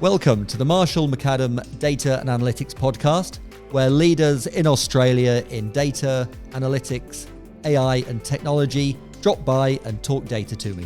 Welcome to the Marshall McAdam Data and Analytics podcast, where leaders in Australia in data, analytics, AI and technology drop by and talk data to me.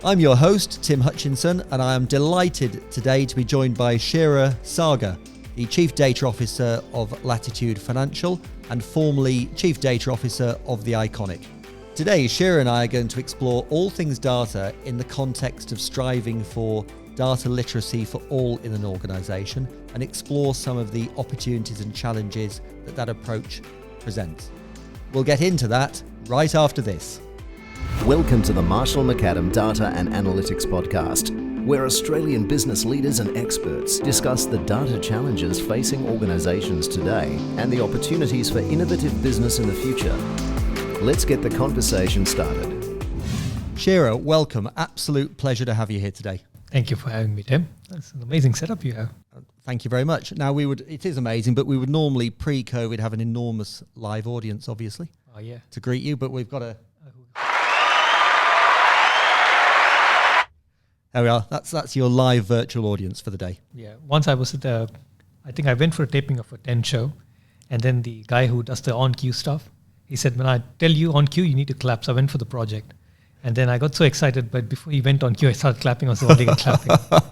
I'm your host, Tim Hutchinson, and I am delighted today to be joined by Kshira Saagar, the Chief Data Officer of Latitude Financial and formerly Chief Data Officer of The Iconic. Today, Kshira and I are going to explore all things data in the context of striving for data literacy for all in an organisation and explore some of the opportunities and challenges that approach presents. We'll get into that right after this. Welcome to the Marshall McAdam Data and Analytics podcast, where Australian business leaders and experts discuss the data challenges facing organisations today and the opportunities for innovative business in the future. Let's get the conversation started. Kshira, welcome. Absolute pleasure to have you here today. Thank you for having me, Tim. That's an amazing setup you have. Thank you very much. Now, it is amazing, but we would normally pre-COVID have an enormous live audience, obviously, to greet you, but we've got a... There we are. That's your live virtual audience for the day. Yeah. Once I was at I think I went for a taping of a 10 show, and then the guy who does the on-cue stuff, he said, when I tell you on cue, you need to clap. So I went for the project. And then I got so excited, but before he went on cue, I started clapping. I was already clapping. I hope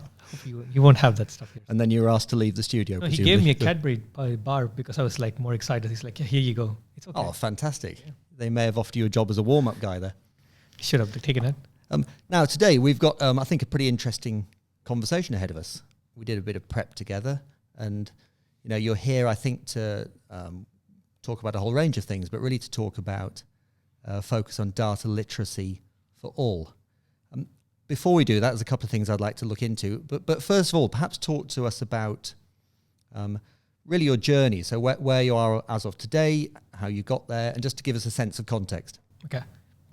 you won't have that stuff here. And then you were asked to leave the studio. No, he gave me a Cadbury bar because I was like more excited. He's like, yeah, here you go. It's okay. Oh, fantastic. Yeah. They may have offered you a job as a warm-up guy there. Should have taken it. Now, today we've got, I think, a pretty interesting conversation ahead of us. We did a bit of prep together. And, you're here, I think, to talk about a whole range of things, but really to talk about focus on data literacy for all. Before we do that, there's a couple of things I'd like to look into. But first of all, perhaps talk to us about really your journey. So where you are as of today, how you got there, and just to give us a sense of context. Okay.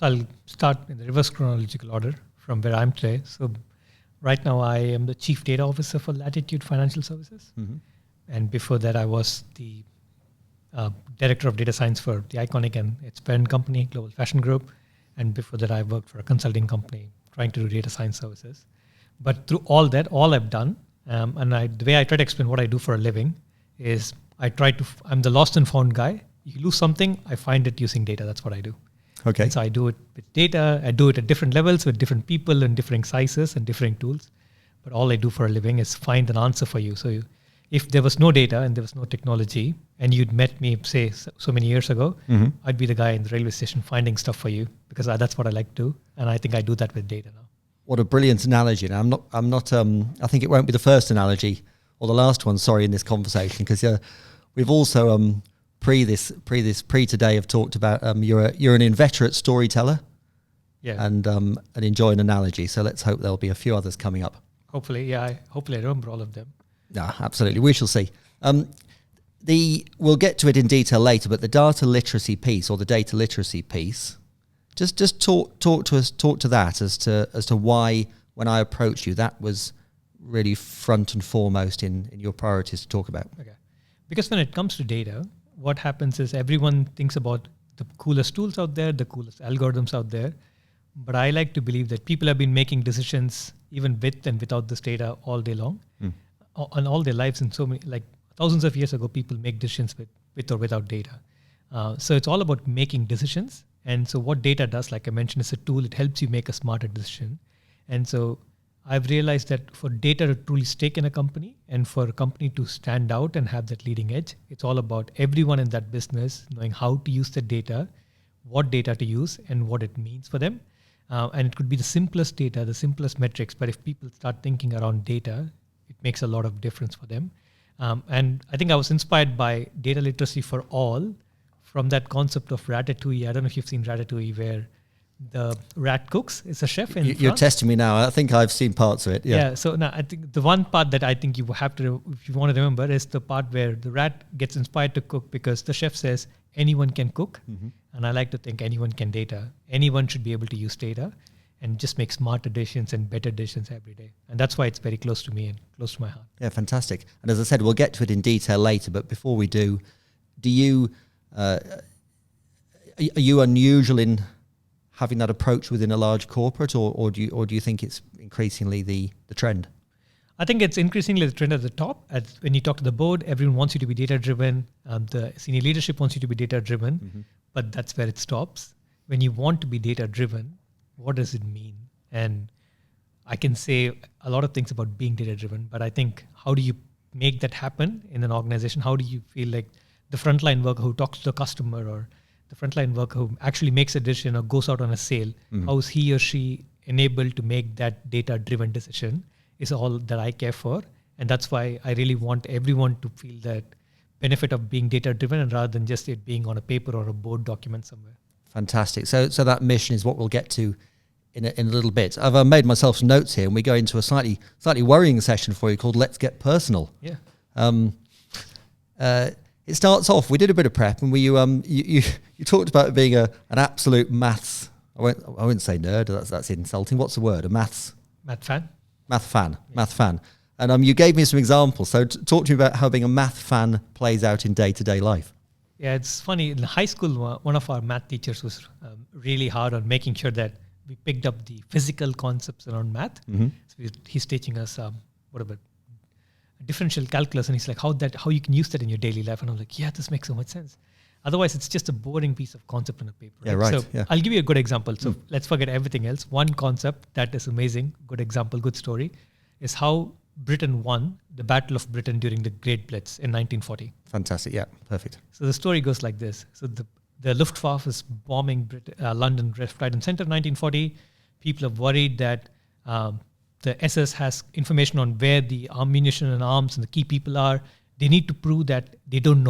I'll start in the reverse chronological order from where I'm today. So right now I am the Chief Data Officer for Latitude Financial Services. Mm-hmm. And before that I was the Director of Data Science for The Iconic and its parent company, Global Fashion Group. And before that, I worked for a consulting company trying to do data science services. But through all that, all I've done, the way I try to explain what I do for a living is I'm the lost and found guy. You lose something, I find it using data. That's what I do. Okay. And so I do it with data. I do it at different levels with different people and different sizes and different tools. But all I do for a living is find an answer for you. So if there was no data and there was no technology and you'd met me, say, so many years ago, mm-hmm. I'd be the guy in the railway station finding stuff for you because that's what I like to do. And I think I do that with data now. What a brilliant analogy. Now, I think it won't be the first analogy or the last one, in this conversation, because we've also, pre today have talked about you're an inveterate storyteller and enjoy an analogy. So let's hope there'll be a few others coming up. Hopefully, hopefully I remember all of them. No, absolutely. We shall see. We'll get to it in detail later, but the data literacy piece or the data literacy piece, just talk to that as to why when I approached you, that was really front and foremost in your priorities to talk about. Okay. Because when it comes to data, what happens is everyone thinks about the coolest tools out there, the coolest algorithms out there. But I like to believe that people have been making decisions even with and without this data all day long. On all their lives, and so many, like thousands of years ago, people make decisions with or without data. So it's all about making decisions. And so what data does, like I mentioned, is a tool. It helps you make a smarter decision. And so I've realized that for data to truly stick in a company and for a company to stand out and have that leading edge, it's all about everyone in that business knowing how to use the data, what data to use, and what it means for them. And it could be the simplest data, the simplest metrics. But if people start thinking around data, it makes a lot of difference for them. And I think I was inspired by data literacy for all from that concept of Ratatouille. I don't know if you've seen Ratatouille, where the rat cooks. It's a chef in France. You're testing me now. I think I've seen parts of it. Yeah. So now I think the one part that I think you have to, if you want to remember, is the part where the rat gets inspired to cook because the chef says anyone can cook. Mm-hmm. And I like to think anyone can data. Anyone should be able to use data and just make smarter decisions and better decisions every day. And that's why it's very close to me and close to my heart. Yeah, fantastic. And as I said, we'll get to it in detail later. But before we do you, are you unusual in having that approach within a large corporate, or do you think it's increasingly the trend? I think it's increasingly the trend at the top. When you talk to the board, everyone wants you to be data-driven. The senior leadership wants you to be data-driven, but that's where it stops. When you want to be data-driven, what does it mean? And I can say a lot of things about being data-driven, but I think how do you make that happen in an organization? How do you feel like the frontline worker who talks to the customer or the frontline worker who actually makes a decision or goes out on a sale, how is he or she enabled to make that data-driven decision is all that I care for. And that's why I really want everyone to feel that benefit of being data-driven and rather than just it being on a paper or a board document somewhere. Fantastic. So that mission is what we'll get to in a little bit. I've made myself some notes here and we go into a slightly worrying session for you called Let's Get Personal. Yeah. It starts off, we did a bit of prep and you talked about being an absolute maths, I wouldn't say nerd, that's insulting. What's the word? A math fan. And you gave me some examples. So talk to me about how being a math fan plays out in day-to-day life. Yeah, it's funny. In high school, one of our math teachers was really hard on making sure that we picked up the physical concepts around math. So he's teaching us differential calculus, and he's like, how you can use that in your daily life. And I'm like, yeah, this makes so much sense. Otherwise, it's just a boring piece of concept on a paper. Yeah, right. So I'll give you a good example. So let's forget everything else. One concept that is amazing, good example, good story, is how Britain won the Battle of Britain during the Great Blitz in 1940. Fantastic. Yeah, perfect. So the story goes like this. So the Luftwaffe is bombing London left, right, and center in 1940. People are worried that the SS has information on where the ammunition and arms and the key people are. They need to prove that they don't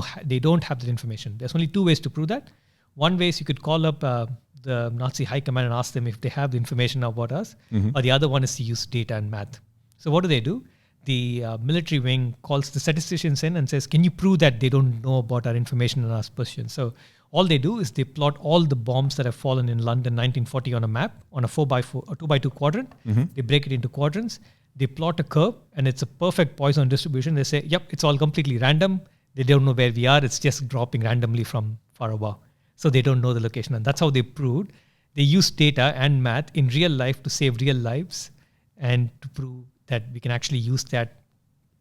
have that information. There's only two ways to prove that. One way is you could call up the Nazi high command and ask them if they have the information about us, or the other one is to use data and math. So what do? The military wing calls the statisticians in and says, can you prove that they don't know about our information and our position? So all they do is they plot all the bombs that have fallen in London 1940 on a map, on a 4x4 or 2x2 quadrant. They break it into quadrants. They plot a curve and it's a perfect Poisson distribution. They say, yep, it's all completely random. They don't know where we are. It's just dropping randomly from far above. So they don't know the location. And that's how they proved. They use data and math in real life to save real lives and to prove that we can actually use that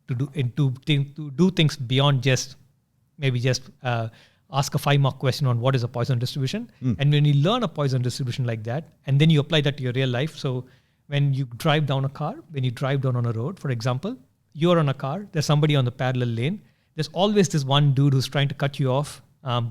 to do things beyond just ask a 5-mark question on what is a Poisson distribution. And when you learn a Poisson distribution like that, and then you apply that to your real life. So when you drive down a car, when you drive down on a road, for example, you're on a car, there's somebody on the parallel lane. There's always this one dude who's trying to cut you off,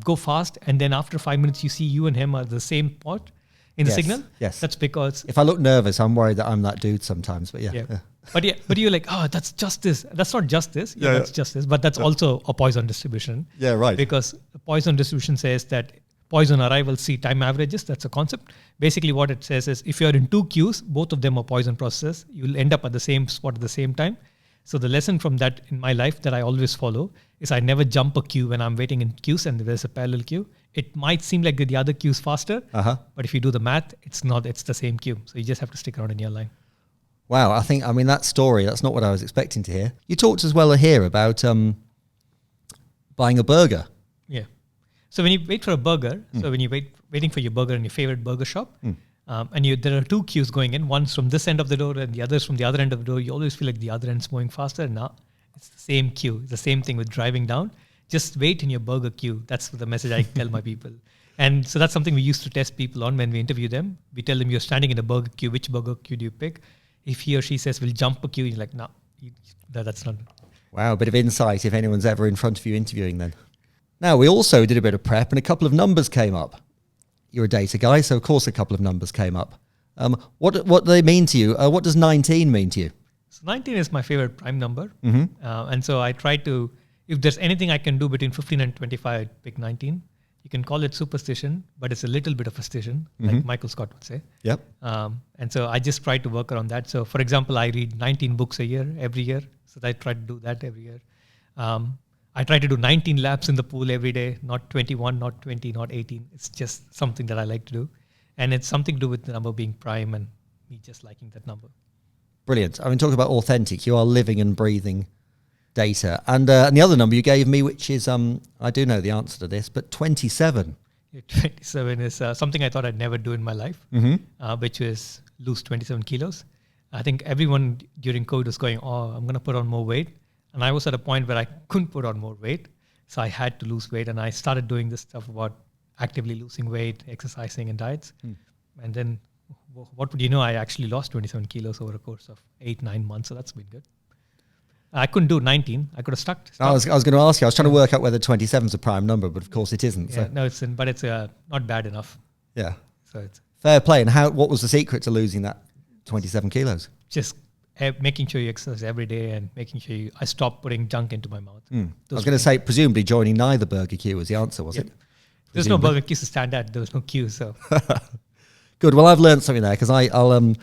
go fast. And then after 5 minutes, you see you and him are the same spot in the signal. Yes. That's because if I look nervous, I'm worried that I'm that dude sometimes, but yeah. But you're like, oh, that's justice. That's not justice. That's justice. But that's also a Poisson distribution. Yeah, right. Because the Poisson distribution says that Poisson arrival C time averages. That's a concept. Basically, what it says is if you're in two queues, both of them are Poisson processes, you'll end up at the same spot at the same time. So the lesson from that in my life that I always follow is I never jump a queue when I'm waiting in queues and there's a parallel queue. It might seem like the other queue's faster, but if you do the math, it's not. It's the same queue. So you just have to stick around in your line. Wow, that story, that's not what I was expecting to hear. You talked as well here about buying a burger. Yeah. So when you wait for a burger, so when you're waiting for your burger in your favorite burger shop, and there are two queues going in, one's from this end of the door and the other's from the other end of the door, you always feel like the other end's moving faster. No, it's the same queue. It's the same thing with driving down. Just wait in your burger queue. That's the message I tell my people. And so that's something we used to test people on when we interview them. We tell them you're standing in a burger queue. Which burger queue do you pick? If he or she says, we'll jump a queue, you're like, no, that's not. Wow, a bit of insight if anyone's ever in front of you interviewing then. Now, we also did a bit of prep and a couple of numbers came up. You're a data guy, so of course a couple of numbers came up. What do they mean to you? What does 19 mean to you? So 19 is my favorite prime number. And so I try to, if there's anything I can do between 15 and 25, I'd pick 19. You can call it superstition, but it's a little bit of a stition, like Michael Scott would say. Yep. And so I just try to work around that. So for example, I read 19 books every year. So I try to do that every year. I try to do 19 laps in the pool every day, not 21, not 20, not 18. It's just something that I like to do. And it's something to do with the number being prime and me just liking that number. Brilliant. Talking about authentic, you are living and breathing data. And the other number you gave me, which is, I do know the answer to this, but 27. Yeah, 27 is something I thought I'd never do in my life, which is lose 27 kilos. I think everyone during COVID was going, oh, I'm going to put on more weight. And I was at a point where I couldn't put on more weight. So I had to lose weight. And I started doing this stuff about actively losing weight, exercising and diets. And then what would you know? I actually lost 27 kilos over a course of 8-9 months. So that's been good. I couldn't do 19. I could have stuck. I was going to ask you. I was trying to work out whether 27 is a prime number, but of course it isn't. Yeah, So. no, it's not bad enough. Yeah. So it's Fair play. And what was the secret to losing that 27 kilos? just making sure you exercise every day and making sure I stop putting junk into my mouth. I was going to say, presumably joining neither Burger Q was the answer, was it? There's no Burger Q to stand at. There was no queue. So Good. Well, I've learned something there because I'm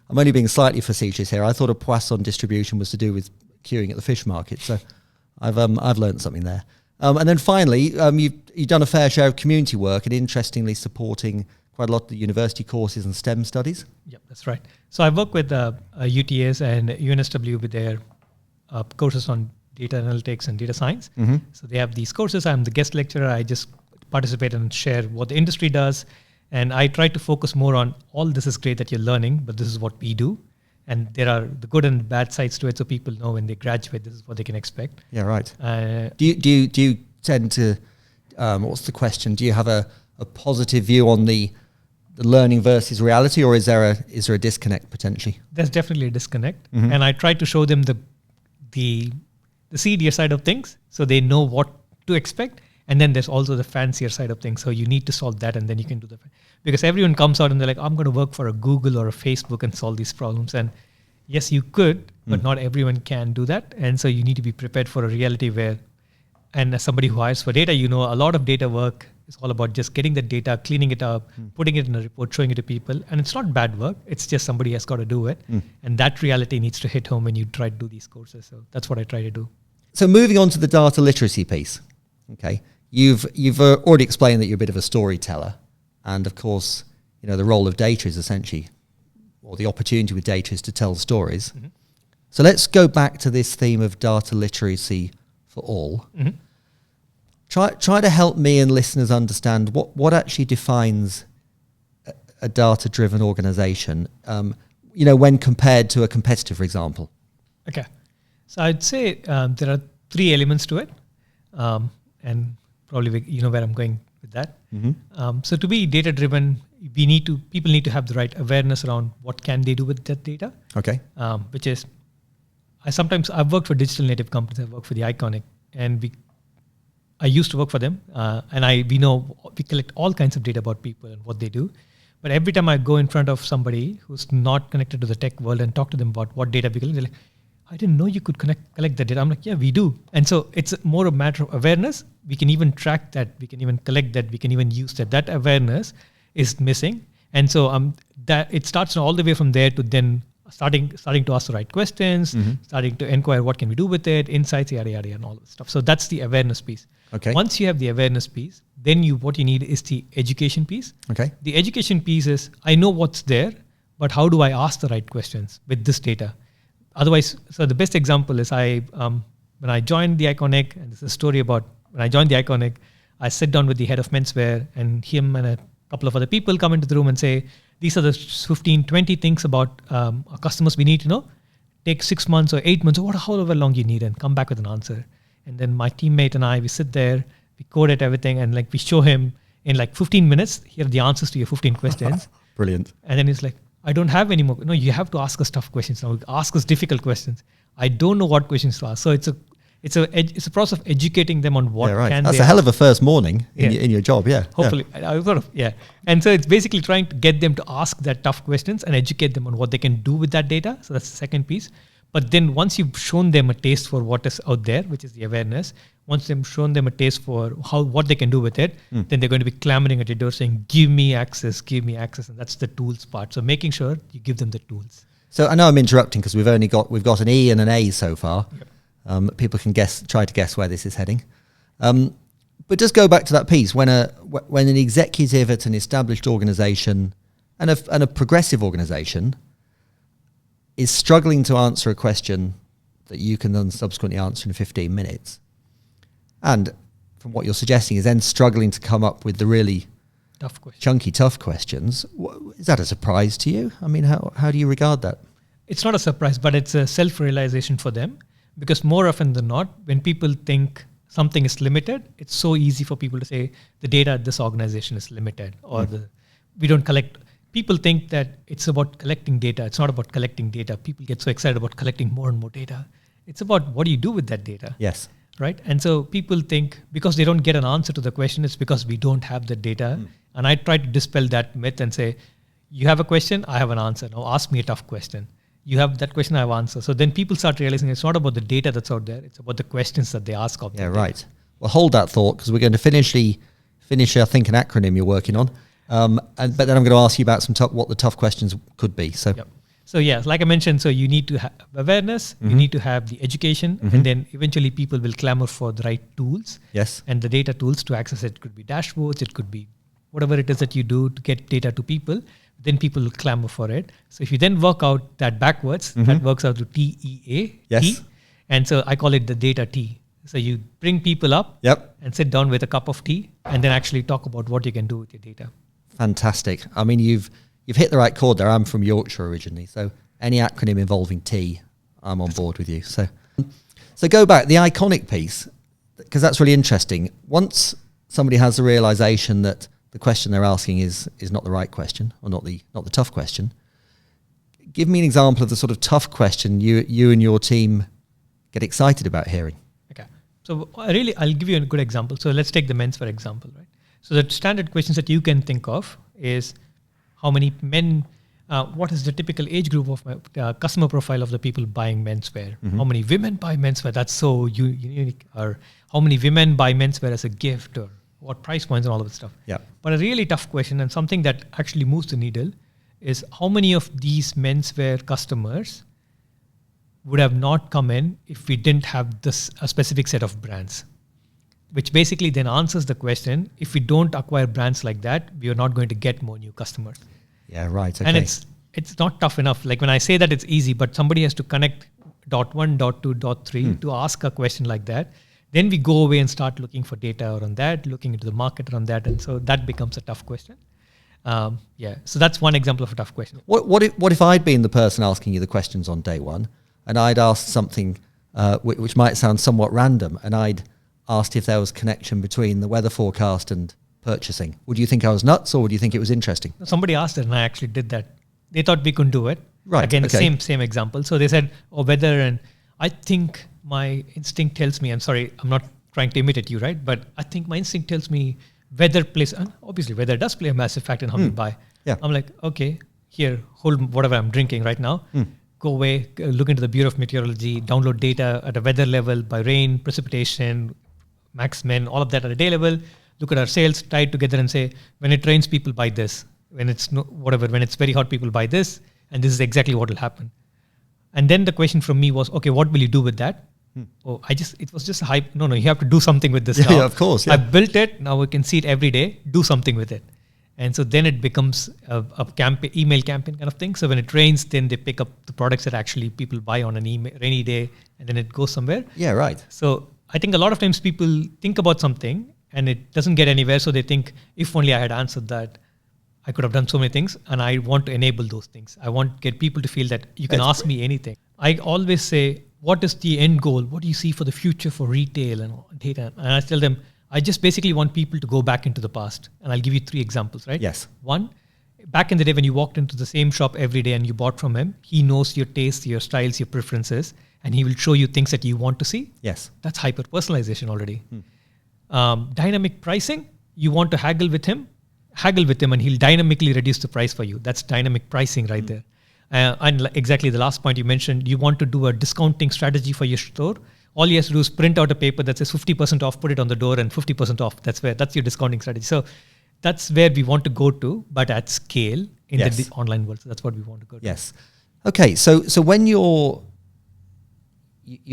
only being slightly facetious here. I thought a Poisson distribution was to do with queuing at the fish market. So I've learned something there. And then finally, you've done a fair share of community work and interestingly supporting quite a lot of the university courses and STEM studies. Yep, that's right. So I work with UTS and UNSW with their courses on data analytics and data science. So they have these courses. I'm the guest lecturer. I just participate and share what the industry does. And I try to focus more on all this is great that you're learning, but this is what we do. And there are the good and bad sides to it, so people know when they graduate, this is what they can expect. Yeah, right. Do you tend to, what's the question? Do you have a positive view on the learning versus reality, or is there a disconnect potentially? There's definitely a disconnect, and I try to show them the seedier side of things, so they know what to expect. And then there's also the fancier side of things. So you need to solve that, and then you can do the. Because everyone comes out and they're like, I'm going to work for a Google or a Facebook and solve these problems. And yes, you could, but not everyone can do that. And so you need to be prepared for a reality where, and as somebody who hires for data, a lot of data work is all about just getting the data, cleaning it up, putting it in a report, showing it to people. And it's not bad work. It's just somebody has got to do it. And that reality needs to hit home when you try to do these courses. So that's what I try to do. So moving on to the data literacy piece. Okay. You've already explained that you're a bit of a storyteller. And of course, the role of data is essentially, or the opportunity with data is to tell stories. So let's go back to this theme of data literacy for all. Try to help me and listeners understand what actually defines a data-driven organization, when compared to a competitor, for example. Okay. So I'd say there are 3 elements to it. And probably you know where I'm going with that. So to be data driven, people need to have the right awareness around what can they do with that data. Okay. Which is, I've worked for digital native companies. I've worked for the Iconic, and I used to work for them, and we collect all kinds of data about people and what they do. But every time I go in front of somebody who's not connected to the tech world and talk to them about what data we collect, they're like, I didn't know you could collect that data. I'm like, yeah, we do. And so it's more a matter of awareness. We can even track that. We can even collect that. We can even use that. That awareness is missing. And so that it starts all the way from there to then starting to ask the right questions, starting to inquire what can we do with it, insights, yada, yada, and all that stuff. So that's the awareness piece. Okay. Once you have the awareness piece, then what you need is the education piece. Okay. The education piece is, I know what's there, but how do I ask the right questions with this data? Otherwise, so the best example is when I joined the Iconic, and this is a story about when I joined the Iconic, I sit down with the head of menswear, and him and a couple of other people come into the room and say, these are the 15, 20 things about our customers we need to know. Take 6 months or 8 months or however long you need, and come back with an answer. And then my teammate and I, we sit there, we code at everything, and we show him in 15 minutes, here are the answers to your 15 questions. Brilliant. And then he's like, I don't have any more. No, you have to ask us tough questions now. Ask us difficult questions. I don't know what questions to ask. So it's a process of educating them on what can That's they a hell of a first morning in your job, yeah. Hopefully, And so it's basically trying to get them to ask that tough questions and educate them on what they can do with that data. So that's the second piece. But then once you've shown them a taste for what is out there, which is the awareness, once you've shown them a taste for what they can do with it, then they're going to be clamoring at your door saying, give me access. And that's the tools part. So making sure you give them the tools. So I know I'm interrupting because we've got an E and an A so far. Yep. People can try to guess where this is heading. But just go back to that piece. When an executive at an established organization and a progressive organization is struggling to answer a question that you can then subsequently answer in 15 minutes, and from what you're suggesting is then struggling to come up with the really tough questions. Is that a surprise to you? I mean, how do you regard that? it's not a surprise, but it's a self-realization for them, because more often than not, when people think something is limited, it's so easy for people to say the data at this organization is limited, or we don't collect. People think that it's about collecting data. It's not about collecting data. People get so excited about collecting more and more data. It's about what do you do with that data? Yes. Right? And so people think because they don't get an answer to the question, it's because we don't have the data. And I try to dispel that myth and say, you have a question, I have an answer. Now ask me a tough question. You have that question, I have an answer. So then people start realizing it's not about the data that's out there. It's about the questions that they ask of them. Yeah, right. Well, hold that thought, because we're going to finish, I think, an acronym you're working on. But then I'm going to ask you about what the tough questions could be. So, So yeah, like I mentioned, so you need to have awareness, you need to have the education, and then eventually people will clamor for the right tools. Yes. And the data tools to access it could be dashboards, it could be whatever it is that you do to get data to people. Then people will clamor for it. So if you then work out that backwards, that works out to TEA. Yes. T, and so I call it the data T. So you bring people up and sit down with a cup of tea and then actually talk about what you can do with your data. Fantastic. I mean, you've hit the right chord there. I'm from Yorkshire originally, so any acronym involving tea, I'm on board with you. So go back, the iconic piece, because that's really interesting. Once somebody has the realization that the question they're asking is not the right question, or not the tough question, give me an example of the sort of tough question you and your team get excited about hearing. Okay. So I'll give you a good example. So let's take the menswear example, right? So the standard questions that you can think of is how many men, what is the typical age group of my customer profile of the people buying menswear? How many women buy menswear? That's so unique. Or how many women buy menswear as a gift, or what price points and all of that stuff. Yeah. But a really tough question, and something that actually moves the needle, is how many of these menswear customers would have not come in if we didn't have a specific set of brands, which basically then answers the question, if we don't acquire brands like that, we are not going to get more new customers. Yeah, right. Okay. And it's not tough enough. Like when I say that, it's easy, but somebody has to connect dot 1, dot 2, dot 3 to ask a question like that. Then we go away and start looking for data around that, looking into the market around that. And so that becomes a tough question. So that's one example of a tough question. What if I'd been the person asking you the questions on day one, and I'd asked something which might sound somewhat random, and I'd asked if there was connection between the weather forecast and purchasing? Would you think I was nuts, or would you think it was interesting? Somebody asked it and I actually did that. They thought we couldn't do it. Right. Again, okay. the same example. So they said, weather, and I think my instinct tells me, I'm sorry, I'm not trying to imitate you, right? But I think my instinct tells me weather plays, obviously weather does play a massive factor in how we buy. Yeah. I'm like, okay, here, hold whatever I'm drinking right now. Go away, look into the Bureau of Meteorology, download data at a weather level by rain, precipitation, max min, all of that at a day level. Look at our sales, tie it together and say, when it rains, people buy this. When it's when it's very hot, people buy this. And this is exactly what will happen. And then the question from me was, okay, what will you do with that? It was just a hype. No, you have to do something with this now. Yeah, of course. Yeah. I built it. Now we can see it every day. Do something with it. And so then it becomes a email campaign kind of thing. So when it rains, then they pick up the products that actually people buy on an rainy day, and then it goes somewhere. Yeah, right. So I think a lot of times people think about something and it doesn't get anywhere. So they think, if only I had answered that, I could have done so many things. And I want to enable those things. I want to get people to feel that you can ask me anything. I always say, what is the end goal? What do you see for the future for retail and data? And I tell them, I just basically want people to go back into the past. And I'll give you 3 examples, right? Yes. 1, back in the day when you walked into the same shop every day and you bought from him, he knows your tastes, your styles, your preferences, and he will show you things that you want to see. Yes. That's hyper-personalization already. Dynamic pricing, you want to haggle with him and he'll dynamically reduce the price for you. That's dynamic pricing right there. And exactly the last point you mentioned, you want to do a discounting strategy for your store. All you have to do is print out a paper that says 50% off, put it on the door, and 50% off. That's your discounting strategy. So that's where we want to go to, but at scale in the online world. So that's what we want to go to. Yes. Okay. So when you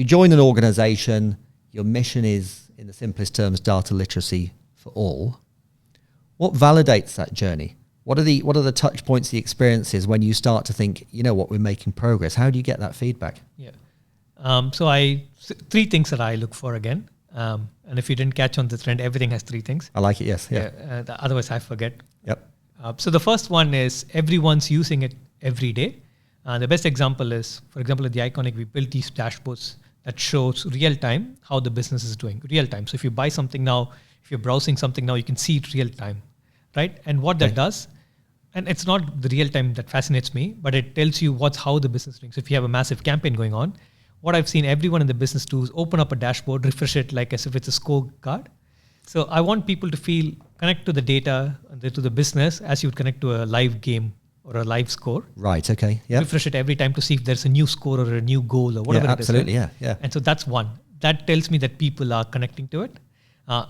join an organization, your mission is, in the simplest terms, data literacy for all. What validates that journey? What are the touch points, the experiences when you start to think, you know what, we're making progress? How do you get that feedback? Yeah. So 3 things that I look for again. And if you didn't catch on the trend, everything has 3 things. I like it. Yes. Yeah. Otherwise I forget. Yep. So the first one is everyone's using it every day. The best example is, for example, at the Iconic, we built these dashboards that shows real time how the business is doing, real time. So if you buy something now, if you're browsing something now, you can see it real time, right? And what that does, and it's not the real time that fascinates me, but it tells you how the business is doing. So if you have a massive campaign going on, what I've seen everyone in the business do is open up a dashboard, refresh it like as if it's a scorecard. So I want people to connect to the data, to the business as you would connect to a live game or a live score. Right, okay, yeah. Refresh it every time to see if there's a new score or a new goal or whatever it is. Absolutely, yeah. And so that's one. That tells me that people are connecting to it.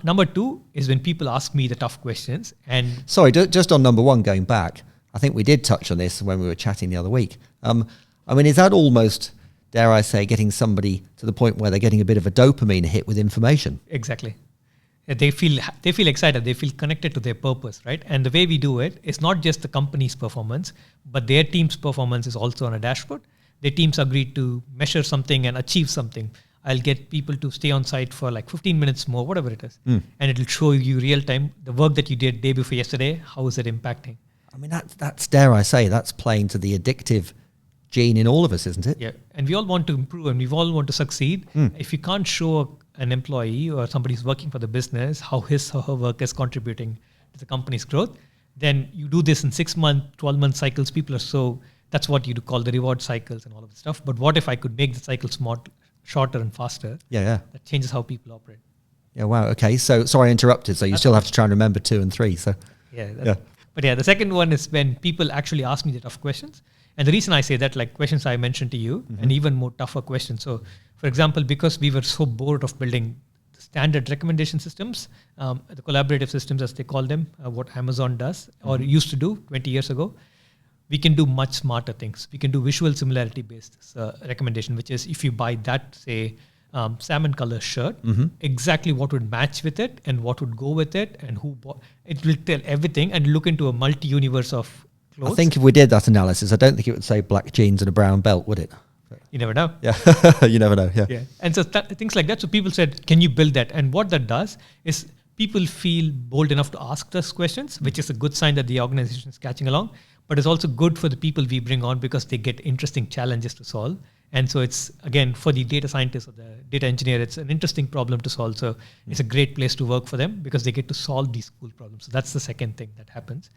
Number two is when people ask me the tough questions. And sorry, just on number one, going back, I think we did touch on this when we were chatting the other week. I mean, is that almost, dare I say, getting somebody to the point where they're getting a bit of a dopamine hit with information? Exactly. They feel excited. They feel connected to their purpose, right? And the way we do it is not just the company's performance, but their team's performance is also on a dashboard. Their teams agreed to measure something and achieve something. I'll get people to stay on site for like 15 minutes more, whatever it is. And it'll show you real time the work that you did day before yesterday. How is it impacting? I mean, that's dare I say, that's playing to the addictive gene in all of us, isn't it? Yeah. And we all want to improve and we all want to succeed. If you can't show an employee or somebody who's working for the business how his or her work is contributing to the company's growth, then you do this in 6-month, 12-month cycles. People are that's what you call the reward cycles and all of the stuff. But what if I could make the cycles shorter and faster? Yeah. That changes how people operate. Yeah, wow. Okay. So sorry I interrupted. So you still have to try and remember 2 and 3. So But the second one is when people actually ask me the tough questions. And the reason I say that, like questions I mentioned to you, and even more tougher questions. So, for example, because we were so bored of building the standard recommendation systems, the collaborative systems, as they call them, what Amazon does or used to do 20 years ago, we can do much smarter things. We can do visual similarity-based recommendation, which is if you buy that, say, salmon color shirt, exactly what would match with it and what would go with it and who bought. It will tell everything and look into a multi-universe of clothes. I think if we did that analysis, I don't think it would say black jeans and a brown belt, would it? You never know. Yeah, you never know. Yeah. And so things like that. So people said, can you build that? And what that does is people feel bold enough to ask those questions, which is a good sign that the organization is catching along. But it's also good for the people we bring on because they get interesting challenges to solve. And so it's, again, for the data scientist or the data engineer, it's an interesting problem to solve. So it's a great place to work for them because they get to solve these cool problems. So that's the second thing that happens.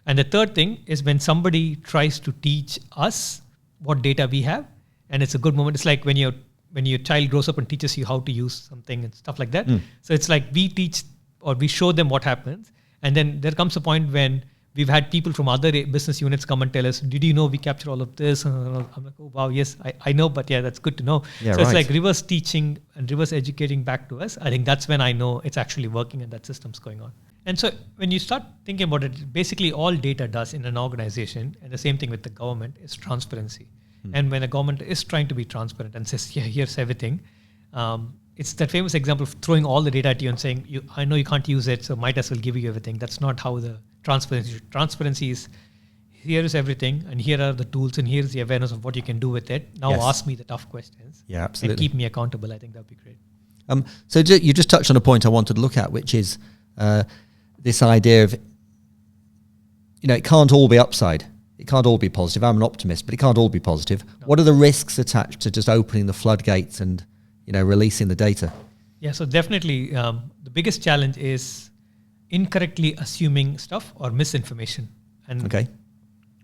And the third thing is when somebody tries to teach us what data we have, and it's a good moment. It's like when your child grows up and teaches you how to use something and stuff like that. So it's like we teach or we show them what happens. And then there comes a point when we've had people from other business units come and tell us, did you know we capture all of this? And I'm like, oh, wow, yes, I know, but yeah, that's good to know. Yeah, so it's like reverse teaching and reverse educating back to us. I think that's when I know it's actually working and that system's going on. And so when you start thinking about it, basically all data does in an organization, and the same thing with the government, is transparency. And when a government is trying to be transparent and says, yeah, here's everything, it's that famous example of throwing all the data at you and saying, I know you can't use it, so might as well give you everything. That's not how the transparency is. Here is everything, and here are the tools, and here's the awareness of what you can do with it. Now ask me the tough questions. Yeah, absolutely. And keep me accountable. I think that would be great. So you just touched on a point I wanted to look at, which is this idea of, it can't all be upside. It can't all be positive. I'm an optimist, but it can't all be positive. No. What are the risks attached to just opening the floodgates and, releasing the data? Yeah, so definitely the biggest challenge is incorrectly assuming stuff or misinformation. And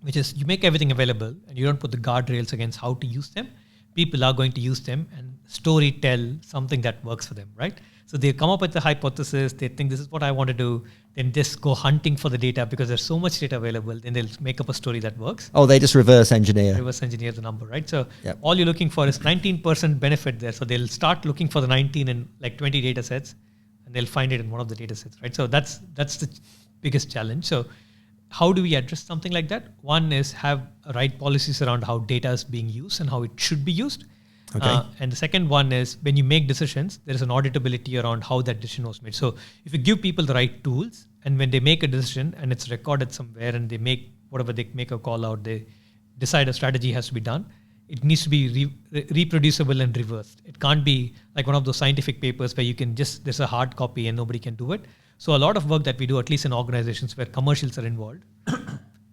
which is you make everything available and you don't put the guardrails against how to use them. People are going to use them and story tell something that works for them, right? So they come up with a hypothesis, they think this is what I want to do, then just go hunting for the data because there's so much data available, then they'll make up a story that works. Oh, they just reverse engineer. Reverse engineer the number, right? So all you're looking for is 19% benefit there. So they'll start looking for the 19 in like 20 data sets and they'll find it in one of the data sets, right? So that's the biggest challenge. So how do we address something like that? One is have right policies around how data is being used and how it should be used. And the second one is when you make decisions, there is an auditability around how that decision was made. So if you give people the right tools and when they make a decision and it's recorded somewhere and they make a call out, they decide a strategy has to be done, it needs to be reproducible and reversed. It can't be like one of those scientific papers where there's a hard copy and nobody can do it. So a lot of work that we do, at least in organizations where commercials are involved,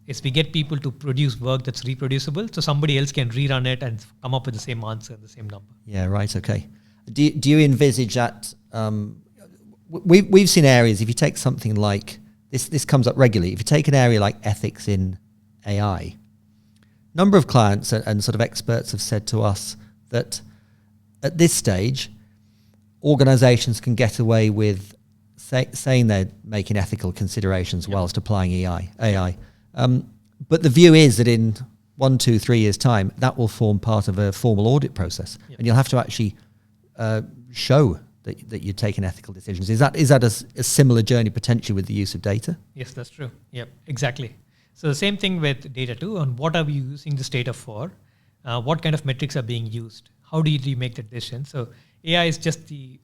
is we get people to produce work that's reproducible, so somebody else can rerun it and come up with the same answer, the same number. Yeah, right. Okay. Do you envisage that? We've seen areas. If you take something like this comes up regularly. If you take an area like ethics in AI, number of clients and sort of experts have said to us that at this stage, organizations can get away with saying they're making ethical considerations whilst applying AI. But the view is that in 1, 2, 3 years' time, that will form part of a formal audit process, and you'll have to actually show that you're taking ethical decisions. Is that a similar journey potentially with the use of data? Yes, that's true. Yep, exactly. So the same thing with data too. On what are we using this data for? What kind of metrics are being used? How do you make that decision? So AI is just the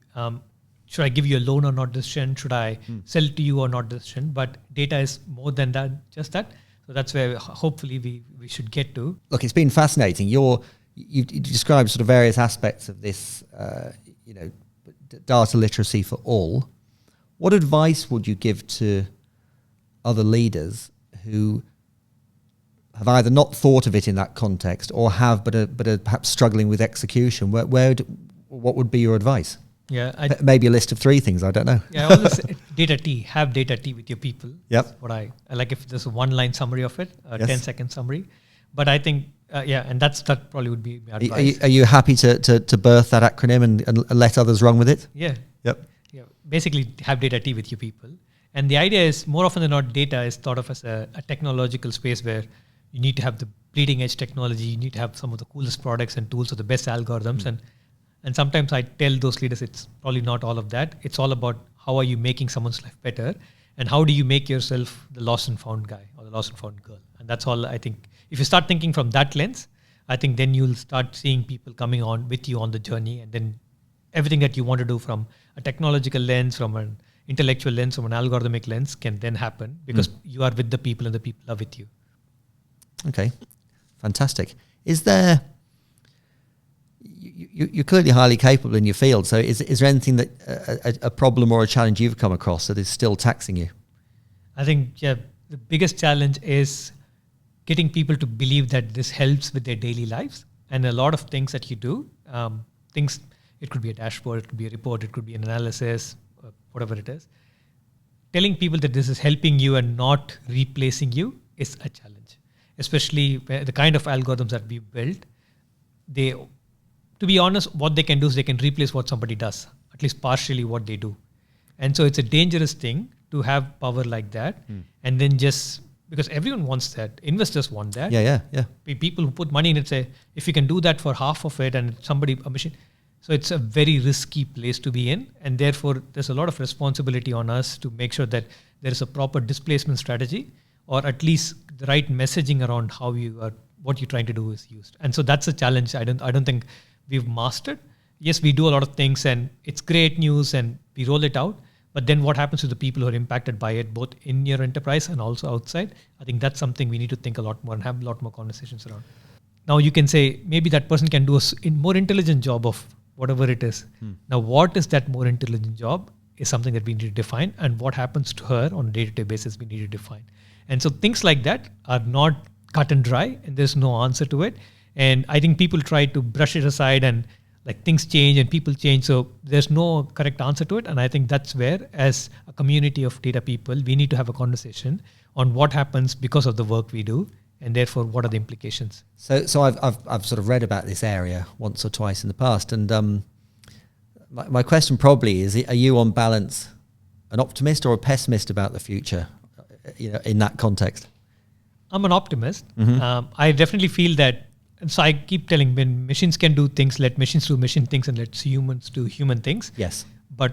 should I give you a loan or not decision? Should I sell to you or not decision? But data is more than that, just that. So that's where hopefully we should get to. Look, it's been fascinating. You described sort of various aspects of this, data literacy for all. What advice would you give to other leaders who have either not thought of it in that context or have, but are perhaps struggling with execution? What would be your advice? Yeah, maybe a list of 3 things. I don't know. Yeah, I always say data T. Have data T with your people. Yep. That's what I like. If there's a 1-line summary of it, a Yes. 10-second summary. But I think and that probably would be my advice. Are you happy to birth that acronym and let others run with it? Yeah. Yep. Yeah. Basically, have data T with your people. And the idea is, more often than not, data is thought of as a technological space where you need to have the bleeding edge technology. You need to have some of the coolest products and tools or the best algorithms. And sometimes I tell those leaders it's probably not all of that. It's all about how are you making someone's life better, and how do you make yourself the lost and found guy or the lost and found girl. And that's all. I think if you start thinking from that lens, I think then you'll start seeing people coming on with you on the journey, and then everything that you want to do from a technological lens, from an intellectual lens, from an algorithmic lens can then happen because you are with the people and the people are with you. Okay, fantastic. Is there... You're clearly highly capable in your field. So is there anything that a problem or a challenge you've come across that is still taxing you? I think, the biggest challenge is getting people to believe that this helps with their daily lives. And a lot of things that you do, it could be a dashboard, it could be a report, it could be an analysis, whatever it is. Telling people that this is helping you and not replacing you is a challenge. Especially the kind of algorithms that we built, to be honest, what they can do is they can replace what somebody does, at least partially what they do. And so it's a dangerous thing to have power like that. And then just, because everyone wants that, investors want that. Yeah. People who put money in it say, if you can do that for half of it and a machine. So it's a very risky place to be in. And therefore, there's a lot of responsibility on us to make sure that there is a proper displacement strategy, or at least the right messaging around what you're trying to do is used. And so that's a challenge I don't think we've mastered. Yes, we do a lot of things and it's great news and we roll it out. But then what happens to the people who are impacted by it, both in your enterprise and also outside? I think that's something we need to think a lot more and have a lot more conversations around. Now you can say maybe that person can do a more intelligent job of whatever it is. Now what is that more intelligent job is something that we need to define, and what happens to her on a day-to-day basis we need to define. And so things like that are not cut and dry and there's no answer to it. And I think people try to brush it aside and like things change and people change. So there's no correct answer to it. And I think that's where, as a community of data people, we need to have a conversation on what happens because of the work we do, and therefore what are the implications. So I've sort of read about this area once or twice in the past, and my question probably is: are you on balance an optimist or a pessimist about the future? In that context, I'm an optimist. I definitely feel that. And so I keep telling, when machines can do things, let machines do machine things and let humans do human things. Yes. But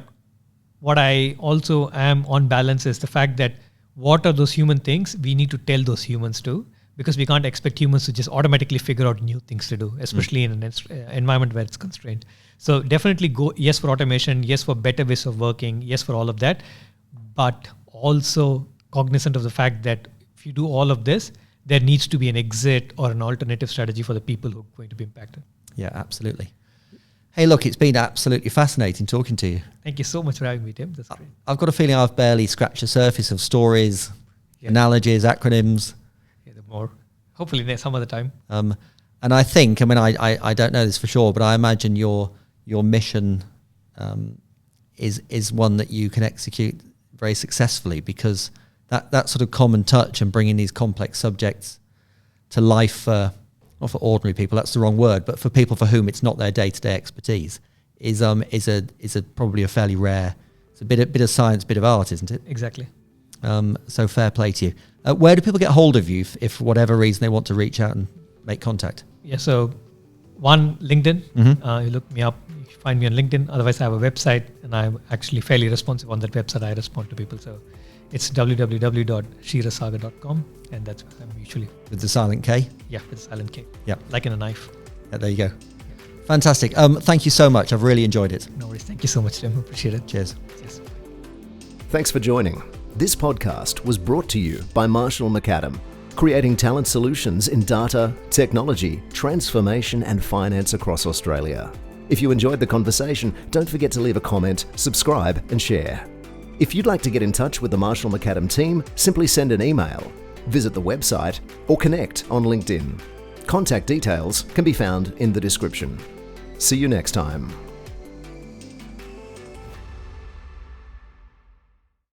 what I also am on balance is the fact that what are those human things we need to tell those humans to, because we can't expect humans to just automatically figure out new things to do, especially in an environment where it's constrained. So definitely go, yes, for automation, yes, for better ways of working, yes, for all of that, but also cognizant of the fact that if you do all of this, there needs to be an exit or an alternative strategy for the people who are going to be impacted. Yeah, absolutely. Hey, look, it's been absolutely fascinating talking to you. Thank you so much for having me, Tim. That's great. I've got a feeling I've barely scratched the surface of stories, analogies, acronyms. more. Hopefully some other time. And I think, I mean, I don't know this for sure, but I imagine your mission is one that you can execute very successfully, because that sort of common touch and bringing these complex subjects to life, not for ordinary people, that's the wrong word, but for people for whom it's not their day-to-day expertise, is probably a fairly rare. It's a bit of science, bit of art, isn't it? Exactly. So fair play to you. Where do people get hold of you if for whatever reason they want to reach out and make contact? Yeah, so one, LinkedIn. You look me up, you can find me on LinkedIn. Otherwise, I have a website, and I'm actually fairly responsive on that website. I respond to people. So it's www.kshirasaagar.com, and that's where I'm usually. With the silent K? Yeah, with the silent K. Yeah. Like in a knife. Yeah, there you go. Fantastic. Thank you so much. I've really enjoyed it. No worries. Thank you so much, Tim. Appreciate it. Cheers. Cheers. Thanks for joining. This podcast was brought to you by Marshall McAdam, creating talent solutions in data, technology, transformation and finance across Australia. If you enjoyed the conversation, don't forget to leave a comment, subscribe and share. If you'd like to get in touch with the Marshall McAdam team, simply send an email, visit the website or connect on LinkedIn. Contact details can be found in the description. See you next time.